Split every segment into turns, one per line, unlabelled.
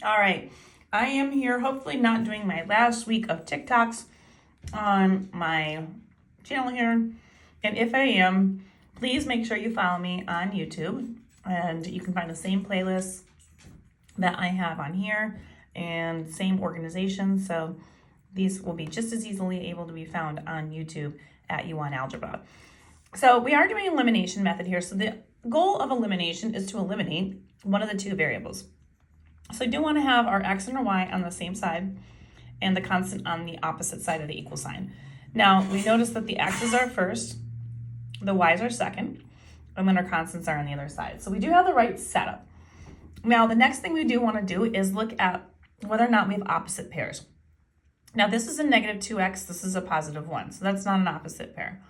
All right, I am here hopefully not doing my last week of TikToks on my channel here. And if I am, please make sure you follow me on YouTube. And you can find the same playlist that I have on here and same organization. So these will be just as easily able to be found on YouTube at You Want Algebra. So we are doing elimination method here. So the goal of elimination is to eliminate one of the two variables. So I do want to have our x and our y on the same side and the constant on the opposite side of the equal sign. Now we notice that the x's are first, the y's are second, and then our constants are on the other side. So we do have the right setup. Now the next thing we do want to do is look at whether or not we have opposite pairs. Now this is a negative 2x, this is a positive 1, so that's not an opposite pair.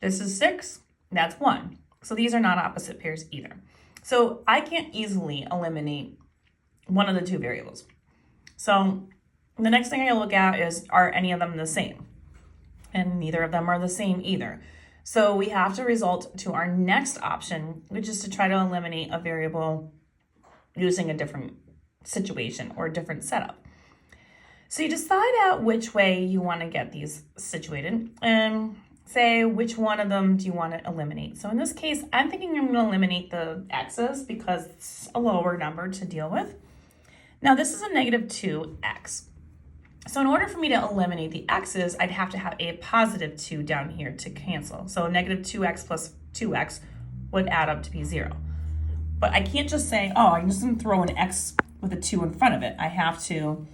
This is 6, that's 1. So these are not opposite pairs either. So I can't easily eliminate one of the two variables. So the next thing I look at is, are any of them the same? And neither of them are the same either. So we have to result to our next option, which is to try to eliminate a variable using a different situation or a different setup. So you decide out which way you want to get these situated and say which one of them do you want to eliminate. So in this case, I'm thinking I'm going to eliminate the x's because it's a lower number to deal with. Now this is a negative 2x. So in order for me to eliminate the x's, I'd have to have a positive 2 down here to cancel. So negative 2x plus 2x would add up to be 0. But I can't just say, oh, I'm just going to throw an x with a 2 in front of it. I have to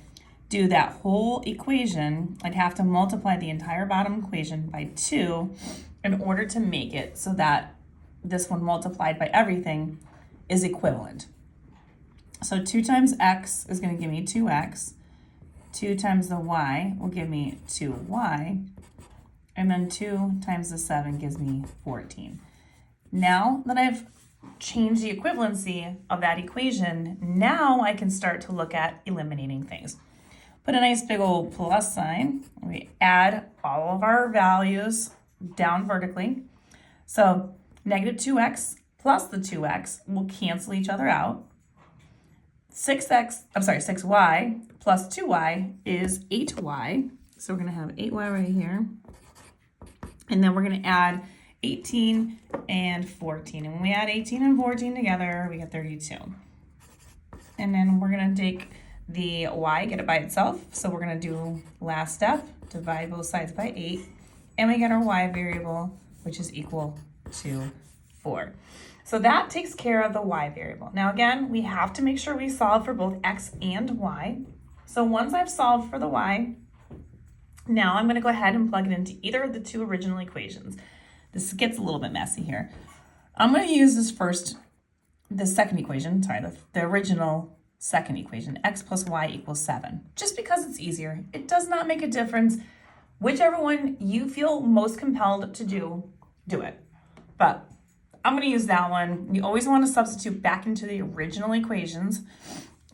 do that whole equation. I'd have to multiply the entire bottom equation by 2 in order to make it so that this one multiplied by everything is equivalent. So 2 times x is going to give me 2x. 2 times the y will give me 2y. And then 2 times the 7 gives me 14. Now that I've changed the equivalency of that equation, now I can start to look at eliminating things. Put a nice big old plus sign. We add all of our values down vertically. So negative 2x plus the 2x will cancel each other out. 6y plus 2y is 8y. So we're going to have 8y right here. And then we're going to add 18 and 14. And when we add 18 and 14 together, we get 32. And then we're going to take the y, get it by itself. So we're going to do last step, divide both sides by 8. And we get our y variable, which is equal to 4. So that takes care of the y variable. Now again, we have to make sure we solve for both x and y. So once I've solved for the y, now I'm going to go ahead and plug it into either of the two original equations. This gets a little bit messy here. I'm going to use the second equation, the original second equation, x plus y equals 7, just because it's easier. It does not make a difference. Whichever one you feel most compelled to do it. But I'm going to use that one. You always want to substitute back into the original equations.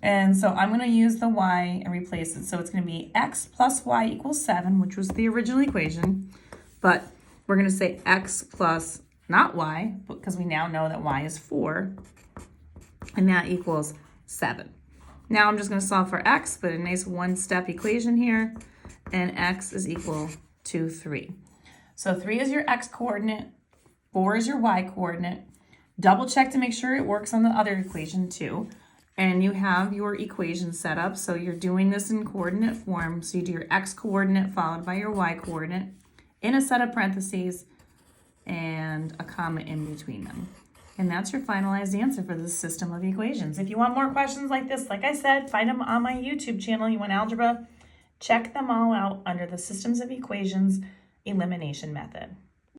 And so I'm going to use the y and replace it. So it's going to be x plus y equals 7, which was the original equation. But we're going to say x plus not y, because we now know that y is 4. And that equals 7. Now I'm just going to solve for x, but a nice one-step equation here. And x is equal to 3. So 3 is your x coordinate. 4 is your y coordinate. Double check to make sure it works on the other equation too. And you have your equation set up. So you're doing this in coordinate form. So you do your x coordinate followed by your y coordinate in a set of parentheses and a comma in between them. And that's your finalized answer for this system of equations. If you want more questions like this, like I said, find them on my YouTube channel, You Want Algebra. Check them all out under the systems of equations elimination method.